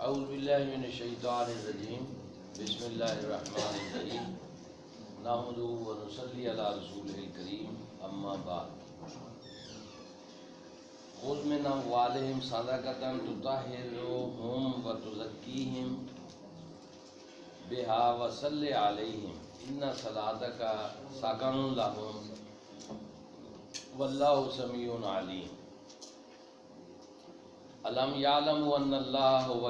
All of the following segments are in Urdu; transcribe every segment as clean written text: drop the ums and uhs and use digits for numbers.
اعوذ باللہ من الشیطان الرجیم بسم اللہ الرحمن الرحیم نحمدہ و نصلی علی رسولہ الکریم اما بعد خذ من اموالہم صدقۃ تطہرہم و تزکیہم بہا وصلی علیہم ان صلاتک سکن لہم واللہ سمیع علیم علم یعلم ان اللہ هو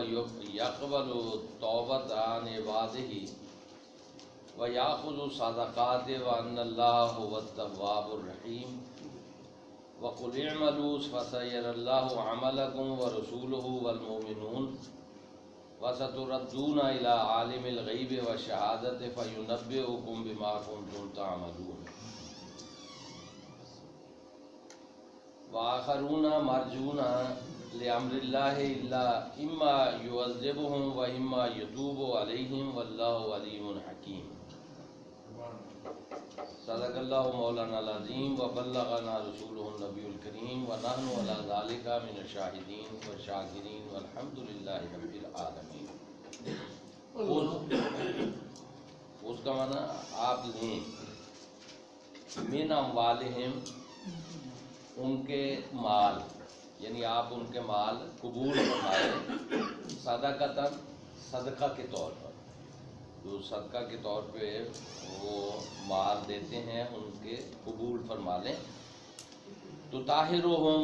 یقبل التوبۃ عن عبادہ ویأخذ الصدقات وان اللہ هو التواب الرحیم وقل اعملوا فسيرى الله عملكم ورسوله والمؤمنون وستردون إلى عالم الغيب والشهادة فينبئكم بما كنتم تعملون وآخرون مرجون لأمر الله إلا إما يعذبهم وإما يتوب عليهم والله عليم حكيم صدق اللہ مولانا العظیم وبلغنا رسولہ النبی الکریم ونحن علی ذلک من الشاہدین والشاکرین والحمد للہ رب العالمین۔ اس کا معنی آپ لیں من اموالہم ان کے مال، یعنی آپ ان کے مال قبول فرمائیں صدقۃ صدقہ کے طور پر، جو صدقہ کے طور پہ وہ مال دیتے ہیں ان کے قبول فرما لیں۔ تو طاہرہم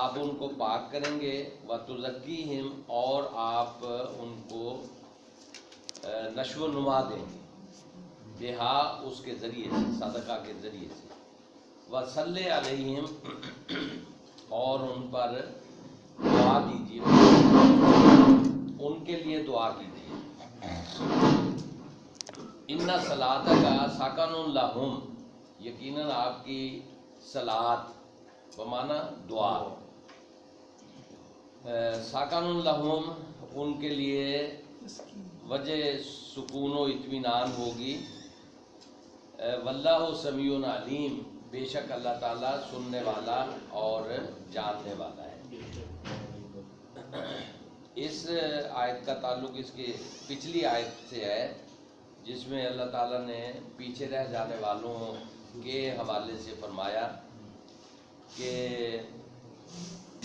آپ ان کو پاک کریں گے، وتزکیہم اور آپ ان کو نشو و نما دیں گے، بہا اس کے ذریعے سے، صدقہ کے ذریعے سے، وصلی علیہم اور ان پر دعا کیجیے، ان کے لیے دعا کیجیے۔ ان صلاۃ کا سکن لہم، یقیناً آپ کی صلاۃ بمعنی دعا، سکن لہم ان کے لیے وجہ سکون و اطمینان ہوگی، واللہ سمیع علیم بے شک اللہ تعالیٰ سننے والا اور جاننے والا ہے۔ اس آیت کا تعلق اس کی پچھلی آیت سے ہے جس میں اللہ تعالیٰ نے پیچھے رہ جانے والوں کے حوالے سے فرمایا کہ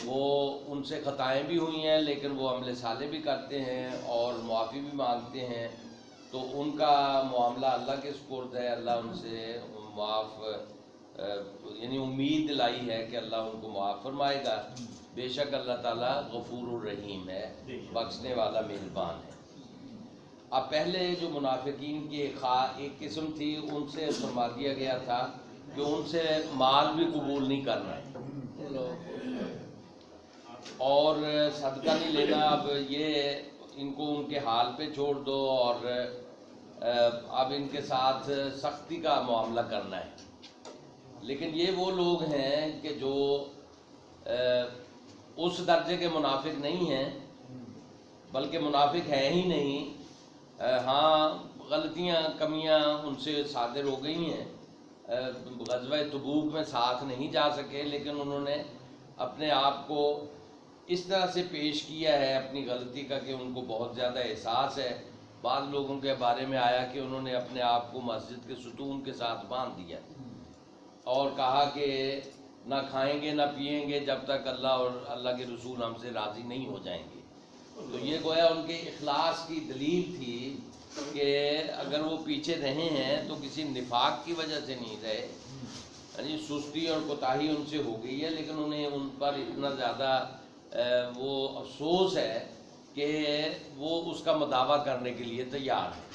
وہ ان سے خطائیں بھی ہوئی ہیں لیکن وہ عمل صالح بھی کرتے ہیں اور معافی بھی مانگتے ہیں، تو ان کا معاملہ اللہ کے سپرد ہے، اللہ ان سے معاف یعنی امید دلائی ہے کہ اللہ ان کو معاف فرمائے گا۔ بے شک اللہ تعالیٰ غفور الرحیم ہے، بخشنے والا مہربان ہے۔ اب پہلے جو منافقین کی ایک قسم تھی ان سے فرما دیا گیا تھا کہ ان سے مال بھی قبول نہیں کرنا اور صدقہ نہیں لینا، اب یہ ان کو ان کے حال پہ چھوڑ دو اور اب ان کے ساتھ سختی کا معاملہ کرنا ہے۔ لیکن یہ وہ لوگ ہیں کہ جو اس درجے کے منافق نہیں ہیں، بلکہ منافق ہیں ہی نہیں، ہاں غلطیاں کمیاں ان سے صادر ہو گئی ہیں، غزوہ تبوک میں ساتھ نہیں جا سکے، لیکن انہوں نے اپنے آپ کو اس طرح سے پیش کیا ہے اپنی غلطی کا کہ ان کو بہت زیادہ احساس ہے۔ بعض لوگوں کے بارے میں آیا کہ انہوں نے اپنے آپ کو مسجد کے ستون کے ساتھ باندھ دیا اور کہا کہ نہ کھائیں گے نہ پیئیں گے جب تک اللہ اور اللہ کے رسول ہم سے راضی نہیں ہو جائیں گے۔ تو یہ گویا ان کے اخلاص کی دلیل تھی کہ اگر وہ پیچھے رہے ہیں تو کسی نفاق کی وجہ سے نہیں رہے، یعنی سستی اور کوتاہی ان سے ہو گئی ہے، لیکن انہیں ان پر اتنا زیادہ وہ افسوس ہے کہ وہ اس کا مداوع کرنے کے لیے تیار ہیں۔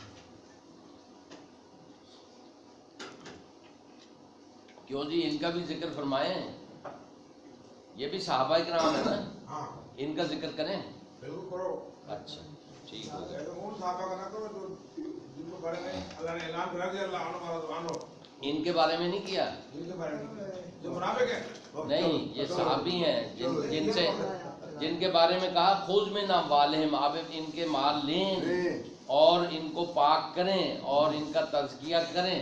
کیوں جی ان کا بھی ذکر فرمائیں، یہ بھی صحابہ کرام ہے نا، ان کا ذکر کریں؟ اچھا ٹھیک ہو گیا۔ ان کے بارے میں نہیں کیا، نہیں یہ صحابی ہیں جن کے بارے میں کہا خذ من اموالہم، آپ ان کے مال لیں اور ان کو پاک کریں اور ان کا تزکیہ کریں،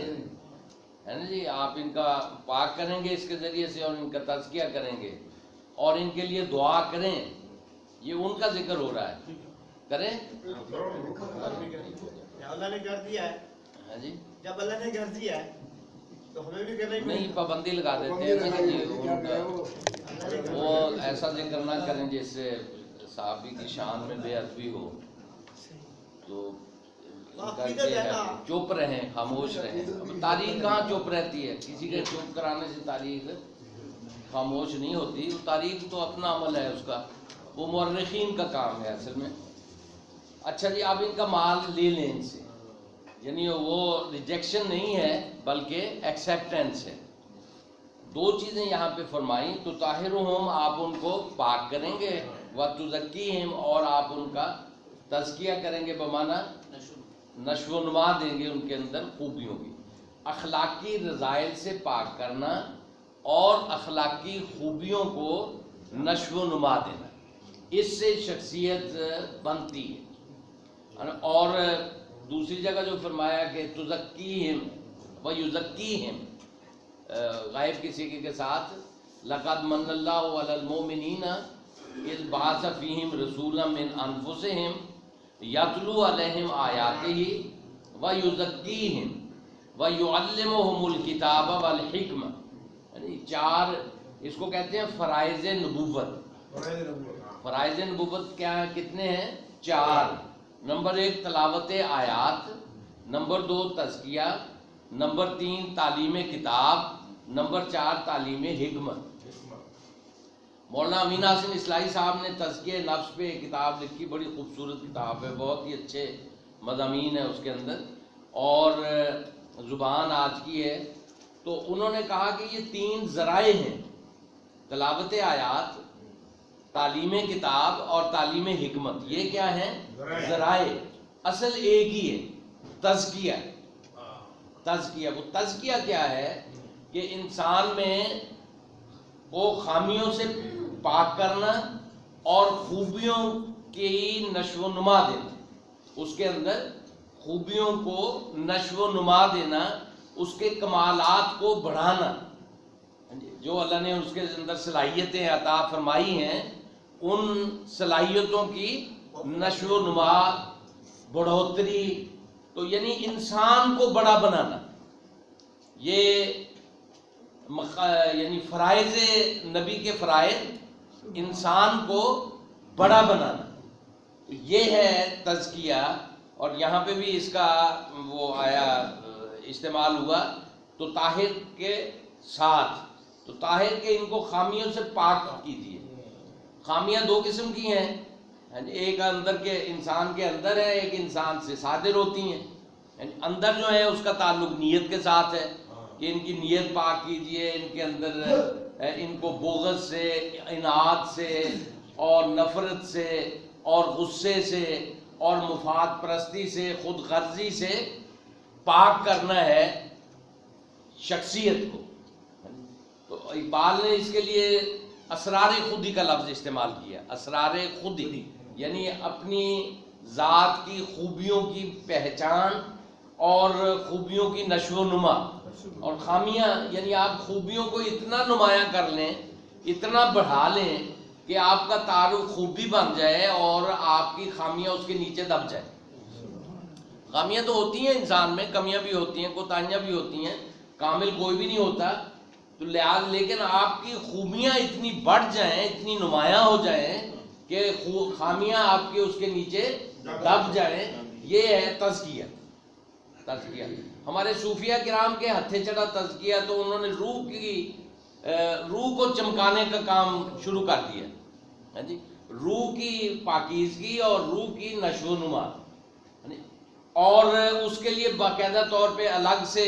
ہے نا جی، آپ ان کا پاک کریں گے اس کے ذریعے سے اور ان کا تزکیہ کریں گے اور ان کے لیے دعا کریں، یہ ان کا ذکر ہو رہا ہے۔ کریں؟ اللہ نے کر دیا ہے. ہاں جی جب اللہ نے کر دیا ہے تو ہمیں بھی کرنا ہی پڑے نہیں، پابندی لگا دیتے ہیں نا کہ جی وہ ایسا ذکر نہ کریں جس سے صحابی کی شان میں بے ادبی ہو. تو ان کا یہ ہے چپ رہیں، خاموش رہیں. اب تاریخ کہاں چپ رہتی ہے؟ کسی کے چپ کرانے سے تاریخ خاموش نہیں ہوتی. تاریخ تو اپنا عمل ہے اس کا، وہ مورخین کا کام ہے اصل میں. اچھا جی، آپ ان کا مال لے لیں ان سے، یعنی وہ ریجیکشن نہیں ہے بلکہ ایکسیپٹنس ہے. دو چیزیں یہاں پہ فرمائیں. تو طاہرہم، آپ ان کو پاک کریں گے، وتزکیہم، اور آپ ان کا تزکیہ کریں گے، بمعنی نشو و نما دیں گے ان کے اندر خوبیوں کی. اخلاقی رذائل سے پاک کرنا اور اخلاقی خوبیوں کو نشو و نما دینا، اس سے شخصیت بنتی ہے. اور دوسری جگہ جو فرمایا کہ تزکیہم ویزکیہم، غائب کسی کے ساتھ، لقد من اللہ علی المؤمنین اذ بعث فیہم رسولا من انفسہم یتلو علیہم آیاتہ ویزکیہم ویعلمہم الکتاب والحکمہ. یعنی چار، اس کو کہتے ہیں فرائض نبوت. فرائض نبوت کیا ہیں؟ کتنے ہیں؟ 4. نمبر 1 تلاوت آیات، نمبر 2 تزکیہ، نمبر 3 تعلیم کتاب، نمبر 4 تعلیم حکمت. مولانا امین حسن اصلاحی صاحب نے تزکیہ نفس پہ ایک کتاب لکھی، بڑی خوبصورت کتاب ہے، بہت ہی اچھے مضامین ہیں اس کے اندر، اور زبان آج کی ہے. تو انہوں نے کہا کہ یہ 3 ذرائع ہیں، تلاوت آیات، تعلیم کتاب اور تعلیم حکمت. یہ کیا ہیں؟ ذرائع. اصل ایک ہی ہے، تزکیہ. تزکیہ، وہ تزکیہ کیا ہے کہ انسان میں وہ خامیوں سے پاک کرنا اور خوبیوں کی نشو و نما دینا. اس کے اندر خوبیوں کو نشو و نما دینا، اس کے کمالات کو بڑھانا. جو اللہ نے اس کے اندر صلاحیتیں عطا فرمائی ہیں، ان صلاحیتوں کی نشو و نما، بڑھوتری. تو یعنی انسان کو بڑا بنانا، یہ یعنی فرائض نبی کے فرائض، انسان کو بڑا بنانا، یہ ہے تزکیہ. اور یہاں پہ بھی اس کا وہ آیا، استعمال ہوا تو طاہر کے ساتھ. تو طاہر کے ان کو خامیوں سے پاک کیجیے. خامیاں 2 قسم کی ہیں، ایک اندر کے انسان کے اندر ہے، ایک انسان سے صادر ہوتی ہیں. اندر جو ہے اس کا تعلق نیت کے ساتھ ہے کہ ان کی نیت پاک کیجئے. ان کے اندر ان کو بغض سے، اناد سے اور نفرت سے اور غصے سے اور مفاد پرستی سے، خود غرضی سے پاک کرنا ہے شخصیت کو. تو اقبال نے اس کے لیے اسرار خودی کا لفظ استعمال کیا. اسرار خودی یعنی اپنی ذات کی خوبیوں کی پہچان اور خوبیوں کی نشو و نما. اور خامیاں یعنی آپ خوبیوں کو اتنا نمایاں کر لیں، اتنا بڑھا لیں کہ آپ کا تعارف خوبی بن جائے اور آپ کی خامیاں اس کے نیچے دب جائیں. خامیاں تو ہوتی ہیں انسان میں، کمیاں بھی ہوتی ہیں، کوتاہیاں بھی ہوتی ہیں، کامل کوئی بھی نہیں ہوتا. تو لیکن آپ کی خوبیاں اتنی بڑھ جائیں، اتنی نمایاں ہو جائیں کہ خامیاں آپ کے اس کے نیچے دب جائیں. یہ ہے تزکیہ. تزکیہ ہمارے صوفیہ کرام کے ہتھے چڑھا تزکیہ. تو انہوں نے روح کو چمکانے کا کام شروع کر دیا. روح کی پاکیزگی اور روح کی نشو و نما. اور اس کے لیے باقاعدہ طور پہ الگ سے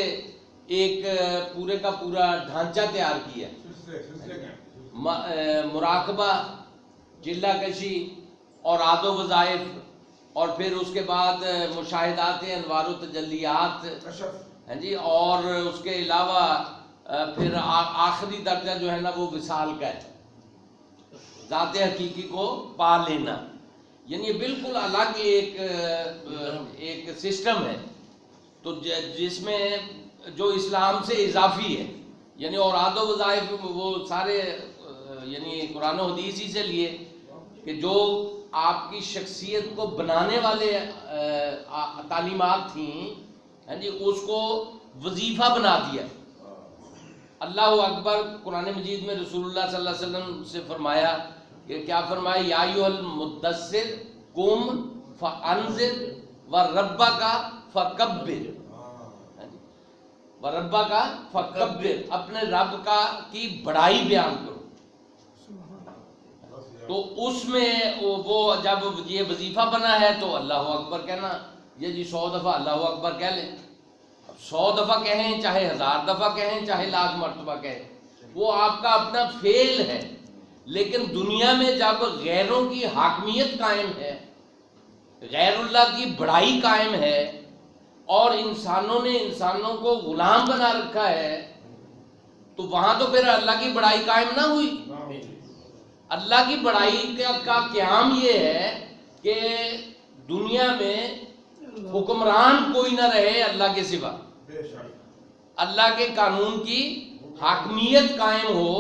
ایک پورے کا پورا ڈھانچہ تیار کیا. مراقبہ، چلہ کشی اور عاد و وظائف، اور پھر اس کے بعد مشاہدات انوار و تجلیات، اور اس کے علاوہ پھر آخری درجہ جو ہے نا وہ وصال کا ہے، ذات حقیقی کو پا لینا. یعنی یہ بالکل الگ ایک سسٹم ہے. تو جس میں جو اسلام سے اضافی ہے، یعنی اور عاد و وظائف وہ سارے یعنی قرآن و حدیث ہی سے لیے کہ جو آپ کی شخصیت کو بنانے والے تعلیمات تھیں، ہاں جی، اس کو وظیفہ بنا دیا۔ اللہ اکبر قرآن مجید میں رسول اللہ صلی اللہ علیہ وسلم سے فرمایا کہ کیا فرمایا، یا ایھا المدثر قم فانذر وربک فکبر، وربک فکبر، اپنے رب کی بڑائی بیان کرو۔ تو اس میں وہ جب یہ وظیفہ بنا ہے تو اللہ اکبر کہنا، یہ جی 100 دفعہ اللہ اکبر کہہ لیں، 100 دفعہ کہیں چاہے 1000 دفعہ کہیں چاہے 1,00,000 مرتبہ کہیں، وہ آپ کا اپنا فعل ہے۔ لیکن دنیا میں جب غیروں کی حاکمیت قائم ہے، غیر اللہ کی بڑائی قائم ہے، اور انسانوں نے انسانوں کو غلام بنا رکھا ہے، تو وہاں تو پھر اللہ کی بڑائی قائم نہ ہوئی۔ اللہ کی بڑائی کا قیام یہ ہے کہ دنیا میں حکمران کوئی نہ رہے اللہ کے سوا، اللہ کے قانون کی حاکمیت قائم ہو،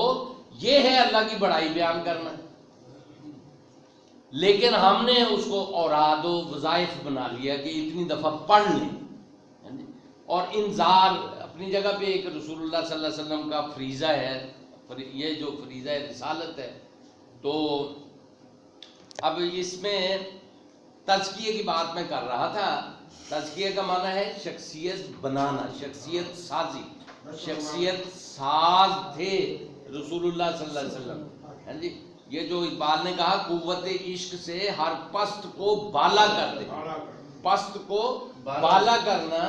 یہ ہے اللہ کی بڑائی بیان کرنا۔ لیکن ہم نے اس کو اوراد و وظائف بنا لیا کہ اتنی دفعہ پڑھ لیں، اور انذار اپنی جگہ پہ ایک رسول اللہ صلی اللہ علیہ وسلم کا فریضہ ہے، یہ جو فریضہ رسالت ہے۔ تو اب اس میں تزکیے کی بات میں کر رہا تھا۔ تزکیے کا معنی ہے شخصیت بنانا، شخصیت سازی، شخصیت ساز تھے رسول اللہ صلی اللہ علیہ وسلم، ہاں جی۔ یہ جو اقبال نے کہا، قوت عشق سے ہر پست کو بالا کر دے، پست کو بالا کرنا،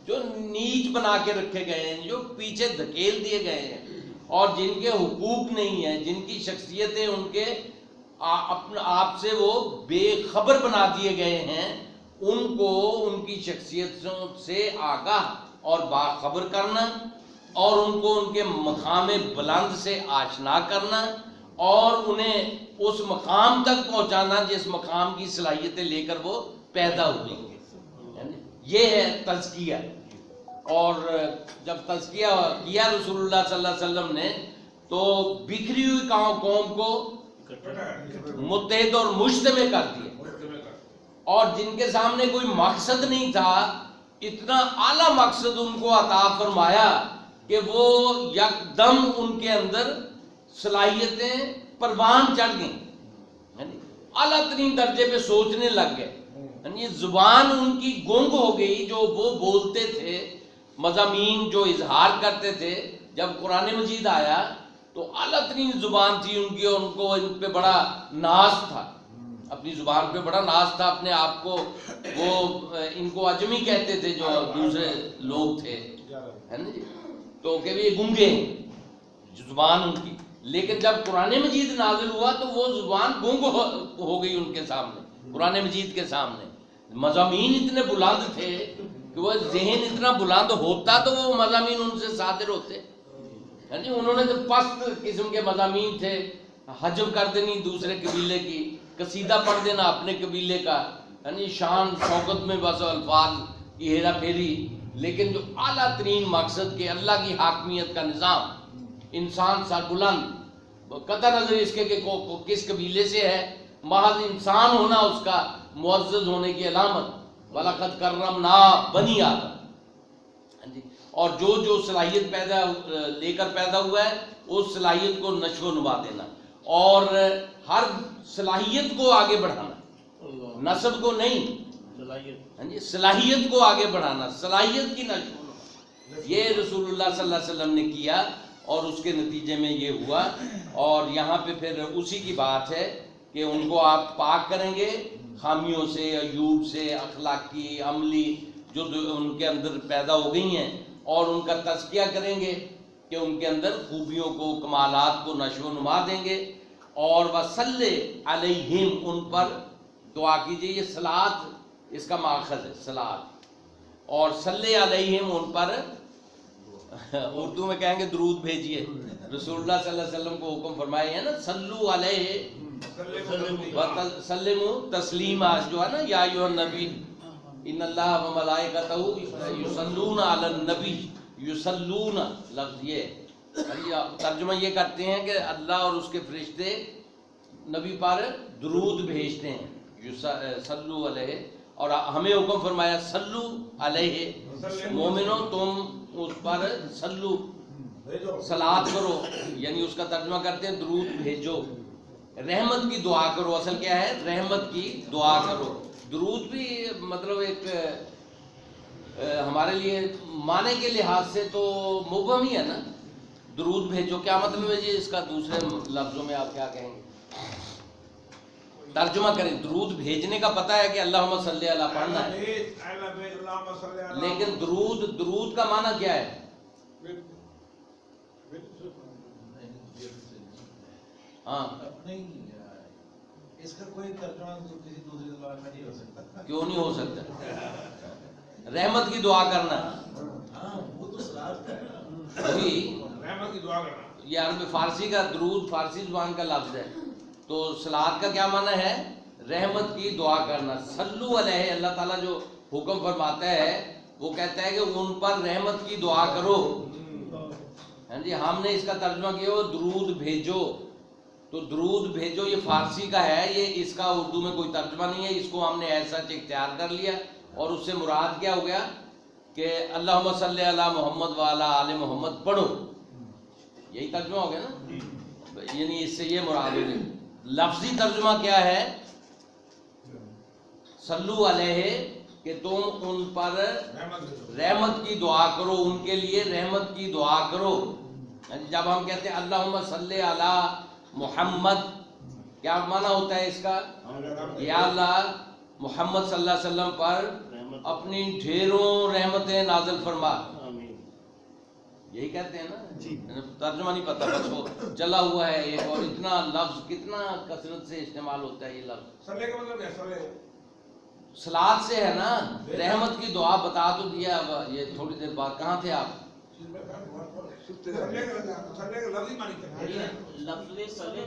جو نیچ بنا کے رکھے گئے ہیں، جو پیچھے دھکیل دیے گئے ہیں، اور جن کے حقوق نہیں ہیں، جن کی شخصیتیں ان کے اپنے آپ سے وہ بے خبر بنا دیے گئے ہیں، ان کو ان کی شخصیتوں سے آگاہ اور باخبر کرنا، اور ان کو ان کے مقام بلند سے آشنا کرنا، اور انہیں اس مقام تک پہنچانا جس مقام کی صلاحیتیں لے کر وہ پیدا ہوئی ہیں۔ یہ ہے تزکیہ۔ اور جب تزکیہ کیا رسول اللہ صلی اللہ علیہ وسلم نے، تو بکھری ہوئی قوم کو متحد اور مجتمع کر دیا، اور جن کے سامنے کوئی مقصد نہیں تھا، اتنا اعلیٰ مقصد ان کو عطا فرمایا کہ وہ یکدم ان کے اندر صلاحیتیں پروان چڑھ گئیں، اعلیٰ ترین درجے پہ سوچنے لگ گئے، یعنی زبان ان کی گنگ ہو گئی، جو وہ بولتے تھے، مضامین جو اظہار کرتے تھے۔ جب قرآن مجید آیا تو اعلیٰ ترین زبان تھی ان کی، اور ان کو ان پہ بڑا ناز تھا، اپنی زبان پہ بڑا ناز تھا، اپنے آپ کو وہ ان کو عجمی کہتے تھے جو دوسرے لوگ تھے، ہے نا جی، تو کہ یہ گنگے ہیں زبان ان کی۔ لیکن جب قرآن مجید نازل ہوا تو وہ زبان گنگ ہو گئی ان کے سامنے، قرآن مجید کے سامنے۔ مضامین اتنے بلند تھے کہ وہ ذہن اتنا بلند ہوتا تو وہ مضامین ان سے صادر ہوتے، یعنی انہوں نے تو پست قسم کے مضامین تھے، حجب کر دینی دوسرے قبیلے کی، قصیدہ پڑھ دینا اپنے قبیلے کا، یعنی شان شوکت میں بس الفاظ کی ہیرا پھیری۔ لیکن جو اعلیٰ ترین مقصد کہ اللہ کی حاکمیت کا نظام، انسان سربلند، قطع نظر اس کے کہ کس قبیلے سے ہے، محض انسان ہونا اس کا معزز ہونے کی علامت، وَلَقَدْ كَرَّمْنَا بَنِي آدم، اور جو صلاحیت لے کر پیدا ہوا ہے، اس صلاحیت کو نشو و نما دینا، اور ہر صلاحیت کو آگے بڑھانا، نسب کو نہیں، صلاحیت کو آگے بڑھانا، صلاحیت کی نشو و نما، یہ رسول اللہ صلی اللہ علیہ وسلم نے کیا، اور اس کے نتیجے میں یہ ہوا۔ اور یہاں پہ پھر اسی کی بات ہے کہ ان کو آپ پاک کریں گے خامیوں سے، عیوب سے، اخلاقی، عملی جو ان کے اندر پیدا ہو گئی ہیں، اور ان کا تزکیہ کریں گے کہ ان کے اندر خوبیوں کو، کمالات کو نشو و نما دیں گے۔ اور وصلی علیہم، ان پر دعا کیجئے، یہ صلاۃ اس کا ماخذ ہے، صلاۃ، اور صلی علیہم، ان پر اردو میں کہیں گے درود بھیجیے۔ رسول اللہ صلی اللہ علیہ وسلم کو حکم فرمائے ہیں نا، صلو علیہ وسلموا تسلیما، جو ہے نا، یا ایھا النبی ان اللہ و ملائکتہ یصلون علی النبی، یصلون لفظ یہ ترجمہ یہ کرتے ہیں کہ اللہ اور اس کے فرشتے نبی پر درود بھیجتے ہیں، صلو علیہ، اور ہمیں حکم فرمایا صلو علیہ، مومنوں تم اس پر صلو صلات کرو، یعنی اس کا ترجمہ کرتے ہیں درود بھیجو، رحمت کی دعا کرو. اصل کیا ہے؟ رحمت کی دعا کرو. درود بھی مطلب ایک ہمارے لیے معنی کے لحاظ سے تو مبہم ہی ہے نا. درود بھیجو کیا مطلب ہے جی؟ اس کا دوسرے لفظوں میں آپ کیا کہیں گے؟ ترجمہ کریں. درود بھیجنے کا پتہ ہے کہ اللہم صلی علی پڑھنا ہے، لیکن درود کا معنی کیا ہے؟ ہاں، اس کا کوئی ترجمہ کسی دوسری زبان میں نہیں ہو سکتا. کیوں نہیں ہو سکتا؟ رحمت کی دعا کرنا. ہاں وہ تو صلاۃ ہے نا، ابھی رحمت کی دعا کرنا. یہ عربی فارسی کا درود فارسی زبان کا لفظ ہے، تو صلاۃ کا کیا معنی ہے؟ رحمت کی دعا کرنا. صلو علیہ، اللہ تعالیٰ جو حکم فرماتا ہے وہ کہتا ہے کہ ان پر رحمت کی دعا کرو. ہاں جی، ہم نے اس کا ترجمہ کیا وہ درود بھیجو. تو درود بھیجو یہ فارسی کا ہے، یہ اس کا اردو میں کوئی ترجمہ نہیں ہے. اس کو ہم نے ایسا اختیار کر لیا، اور اس سے مراد کیا ہو گیا کہ اللہم صلی علی محمد وعلی آل محمد پڑھو، یہی ترجمہ ہو گیا نا. یعنی اس سے یہ مراد ہو گئی. لفظی ترجمہ کیا ہے؟ صلو علیہ، کہ تم ان پر رحمت کی دعا کرو، ان کے لیے رحمت کی دعا کرو. جب ہم کہتے ہیں اللہم صلی علی محمد، کیا معنی ہوتا ہے اس کا؟ یا اللہ محمد صلی اللہ علیہ وسلم پر اپنی ڈھیروں رحمتیں نازل فرما. یہی کہتے ہیں نا. ترجمہ نہیں پتہ، بس وہ چلا ہوا ہے ایک. اور اتنا لفظ کتنا کثرت سے استعمال ہوتا ہے یہ لفظ. صلی کا مطلب کیا؟ صلاۃ سے ہے نا. رحمت کی دعا بتا تو دیا. اب یہ تھوڑی دیر بعد کہاں تھے آپ؟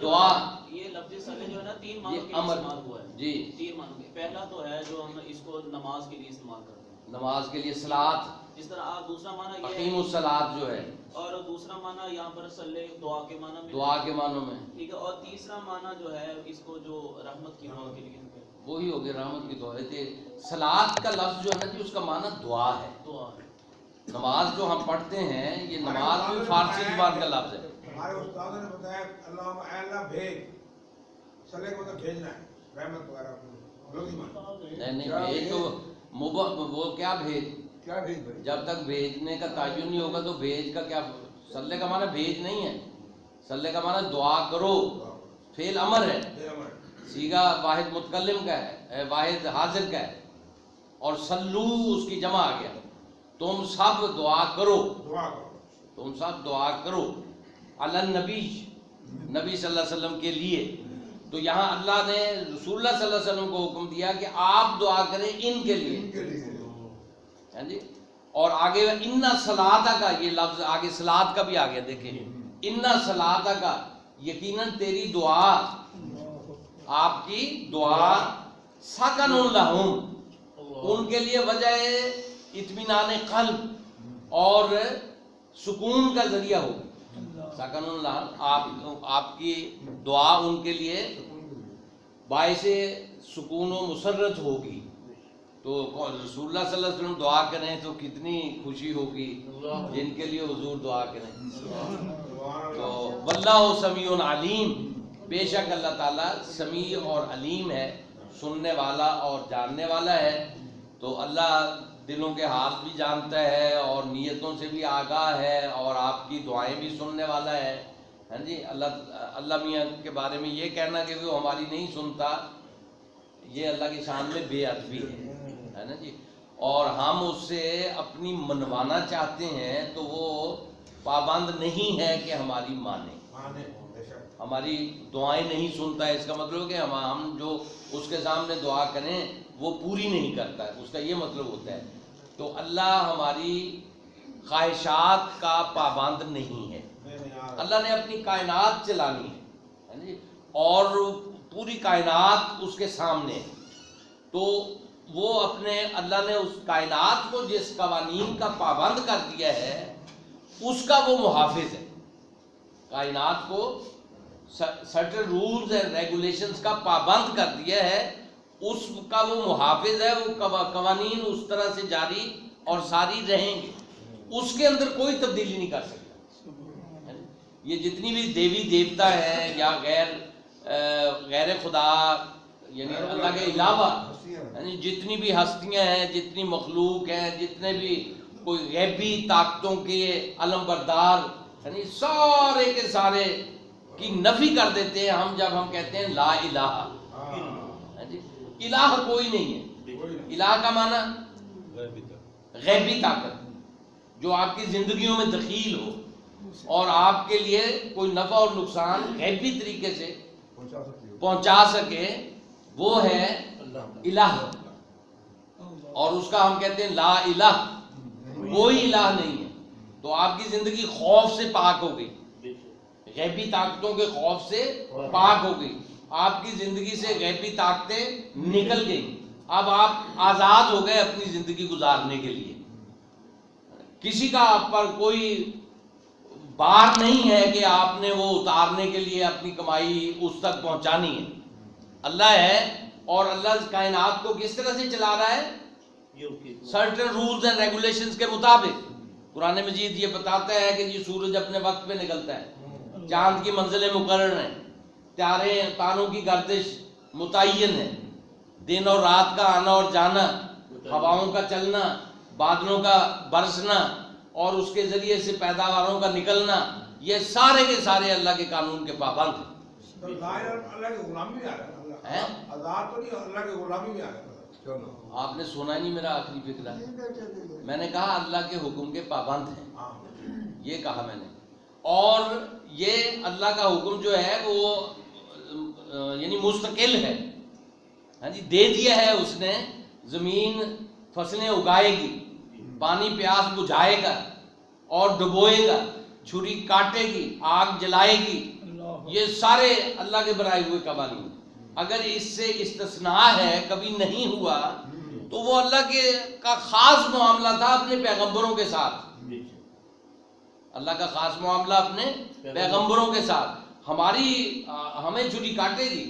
دعا، یہ لفظ صلی جو ہے نا تین معنوں کے امر استعمال ہوا ہے. جی، تین معنوں کے. پہلا تو ہے جو ہم اس کو نماز کے لیے استعمال کرتے ہیں، نماز کے لیے صلاۃ، جس طرح آپ. دوسرا معنی یہ اقیم ہے، الصلاۃ جو ہے، اور دوسرا معنی یہاں پر صلی دعا کے معنی میں، دعا کے معنوں میں. ٹھیک ہے. اور تیسرا معنی جو ہے اس کو جو رحمت کی دعا کے لیے وہی ہو گیا رحمت کی دعا. صلاۃ کا لفظ جو ہے نا جی اس کا معنی دعا ہے. دعا. نماز جو ہم پڑھتے ہیں یہ نماز بھی فارسی زبان کا لفظ ہے. ہمارے استاد نے بتایا اللہم اے اللہ بھیج، صلی کا مطلب بھیجنا ہے، رحمت وغیرہ. نہیں بھیج تو وہ کیا بھیج؟ کیا بھیج بھائی؟ جب تک بھیجنے کا تعین نہیں ہوگا تو بھیج کا کیا؟ صلی کا معنی بھیج نہیں ہے. صلی کا معنی دعا کرو، فعل امر ہے، صیغہ واحد متکلم کا ہے، واحد حاضر کا ہے. اور صلو اس کی جمع آ گیا. تم سب دعا کرو، تم سب دعا کرو علی النبی، نبی صلی اللہ علیہ وسلم کے لیے. تو یہاں اللہ نے رسول اللہ صلی اللہ علیہ وسلم کو حکم دیا کہ آپ دعا کریں ان کے لیے. ہاں جی. اور آگے ان صلاۃ کا یہ لفظ آگے صلاۃ کا بھی آ گیا. دیکھیں ان صلاۃ کا، یقیناً تیری دعا، آپ کی دعا سکن لہم، ان کے لیے وجہ اطمینان قلب اور سکون کا ذریعہ ہوگی. سکن لہم، آپ کی دعا ان کے لیے باعث سکون و مسرت ہوگی. تو رسول اللہ صلی اللہ علیہ وسلم دعا کریں تو کتنی خوشی ہوگی جن کے لیے حضور دعا کریں. تو واللہ سمیع علیم، بے شک اللہ تعالیٰ سمیع اور علیم ہے، سننے والا اور جاننے والا ہے. تو اللہ دلوں کے حال بھی جانتا ہے اور نیتوں سے بھی آگاہ ہے اور آپ کی دعائیں بھی سننے والا ہے. ہاں جی. اللہ میاں کے بارے میں یہ کہنا کہ وہ ہماری نہیں سنتا، یہ اللہ کی شان میں بے ادبی ہے نا جی. اور ہم اس سے اپنی منوانا چاہتے ہیں تو وہ پابند نہیں ہے کہ ہماری مانے. ہماری دعائیں نہیں سنتا ہے، اس کا مطلب کہ ہم جو اس کے سامنے دعا کریں وہ پوری نہیں کرتا ہے، اس کا یہ مطلب ہوتا ہے. تو اللہ ہماری خواہشات کا پابند نہیں ہے. اللہ نے اپنی کائنات چلانی ہے اور پوری کائنات اس کے سامنے، تو وہ اپنے اللہ نے اس کائنات کو جس قوانین کا پابند کر دیا ہے اس کا وہ محافظ ہے. کائنات کو سرٹن رولز اینڈ ریگولیشنز کا پابند کر دیا ہے اس کا وہ محافظ ہے، وہ قوانین اس طرح سے جاری اور ساری رہیں گے، اس کے اندر کوئی تبدیلی نہیں کر سکتا۔ یہ جتنی بھی دیوی دیوتا ہیں یا غیر خدا یعنی اللہ کے علاوہ یعنی جتنی بھی ہستیاں ہیں، جتنی مخلوق ہیں، جتنے بھی کوئی غیبی طاقتوں کے علم بردار یعنی سارے کے سارے کی نفی کر دیتے ہیں ہم جب ہم کہتے ہیں لا الہ۔ الہ کوئی نہیں ہے، الہ کا معنی غیبی طاقت جو آپ کی زندگیوں میں دخیل ہو اور آپ کے لیے کوئی نفع اور نقصان غیبی طریقے سے پہنچا سکے، وہ ہے الہ، اور اس کا ہم کہتے ہیں لا الہ، کوئی الہ نہیں ہے۔ تو آپ کی زندگی خوف سے پاک ہو گئی، غیبی طاقتوں کے خوف سے پاک ہو گئی، آپ کی زندگی سے غیبی طاقتیں نکل گئی، اب آپ آزاد ہو گئے اپنی زندگی گزارنے کے لیے۔ کسی کا آپ پر کوئی بار نہیں ہے کہ آپ نے وہ اتارنے کے لیے اپنی کمائی اس تک پہنچانی ہے۔ اللہ ہے، اور اللہ کائنات کو کس طرح سے چلا رہا ہے؟ سرٹن رولز اینڈ ریگولیشنز کے مطابق۔ قرآن مجید یہ بتاتا ہے کہ یہ سورج اپنے وقت پہ نکلتا ہے، چاند کی منزلیں مقرر ہیں، تاروں کی گردش متعین ہے، دن اور رات کا آنا اور جانا، ہواؤں کا چلنا، بادلوں کا برسنا اور اس کے ذریعے سے پیداواروں کا نکلنا، یہ سارے کے سارے اللہ کے قانون کے پابند ہیں۔ اللہ کی غلامی بھی آ رہا ہے، آزاد تو نہیں، اللہ کی غلامی بھی آ رہا ہے۔ آپ نے سنا ہی نہیں میرا آخری فکرہ، میں نے کہا اللہ کے حکم کے پابند ہیں، یہ کہا میں نے۔ اور یہ اللہ کا حکم جو ہے وہ یعنی مستقل ہے، ہاں جی، دے دیا ہے اس نے، زمین فصلیں اگائے گی، پانی پیاس بجھائے گا اور ڈبوئے گا، چھری کاٹے گی، آگ جلائے گی، یہ سارے اللہ کے بنائے ہوئے قوانین۔ اگر اس سے استثناء ہے کبھی نہیں ہوا تو وہ اللہ کے کا خاص معاملہ تھا اپنے پیغمبروں کے ساتھ، اللہ کا خاص معاملہ اپنے پیغمبروں کے ساتھ۔ ہمیں چھری کاٹے گی،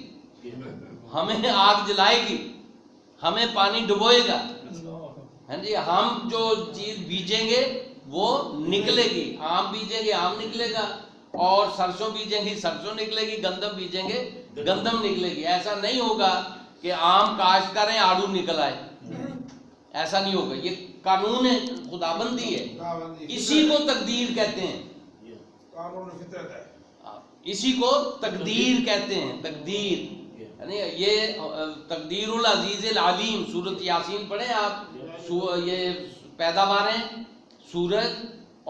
ہمیں آگ جلائے گی، ہمیں پانی ڈبوئے گا، ہاں جی، ہم جو چیز بیجیں گے وہ نکلے گی، آم بیجیں گے آم نکلے گا، اور سرسوں بیجیں گی سرسوں نکلے گی، گندم بیجیں گے گندم نکلے گی۔ ایسا نہیں ہوگا کہ آم کاشت کریں آڑو نکل آئے، ایسا نہیں ہوگا، یہ قانون خدابندی ہے، اسی کو تقدیر کہتے ہیں، قانون فطرت ہے، اسی کو تقدیر کہتے ہیں، تقدیر یعنی یہ تقدیر العزیز العلیم۔ سورۃ یاسین پڑھیں آپ، یہ پیداواریں، سورج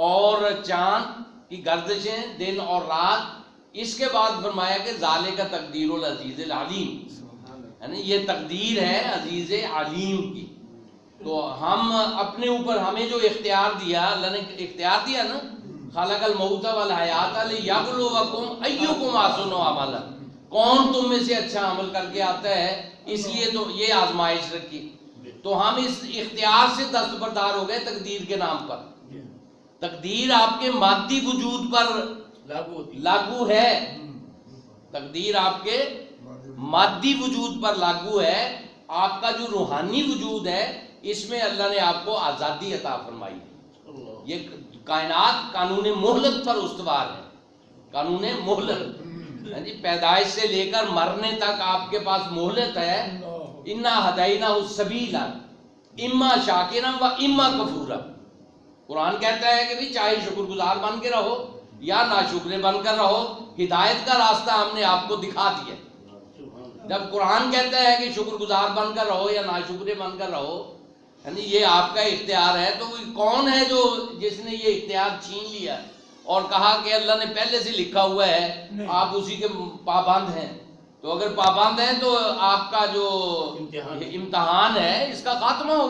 اور چاند کی گردشیں، دن اور رات، اس کے بعد فرمایا کہ ذالک تقدیر العزیز العلیم، یعنی یہ تقدیر ہے عزیز علیم کی۔ تو ہم اپنے اوپر ہمیں جو اختیار دیا، اللہ نے اختیار دیا نا، خلق الموت والحیات لیبلوکم ایکم احسن عملا، کون تم میں سے اچھا عمل کر کے آتا ہے، اس لیے تو یہ آزمائش رکھی۔ تو ہم اس اختیار سے دستبردار ہو گئے تقدیر کے نام پر۔ تقدیر آپ کے مادی وجود پر لاگو ہے، تقدیر آپ کے مادی وجود پر لاگو ہے، آپ کا جو روحانی وجود ہے اس میں اللہ نے آپ کو آزادی عطا فرمائی ہے۔ یہ کائنات قانون مہلت پر استوار ہے، قانون مہلت، جی پیدائش سے لے کر مرنے تک آپ کے پاس مہلت ہے۔ انا ہدیناہ السبیل اما شاکرا و اما کفورا۔ قرآن کہتا ہے کہ بھی چاہے شکر گزار بن کے رہو یا ناشکرے بن کر رہو، ہدایت کا راستہ ہم نے آپ کو دکھا دیا۔ جب قرآن کہتا ہے کہ شکر گزار بن کر رہو یا ناشکرے بن کر رہو، یعنی یہ آپ کا اختیار ہے، تو کون ہے جو جس نے یہ اختیار چھین لیا اور کہا کہ اللہ نے پہلے سے لکھا ہوا ہے آپ اسی کے پابند ہیں؟ تو اگر پابند ہیں تو آپ کا جو امتحان ہے اس کا خاتمہ ہو گیا۔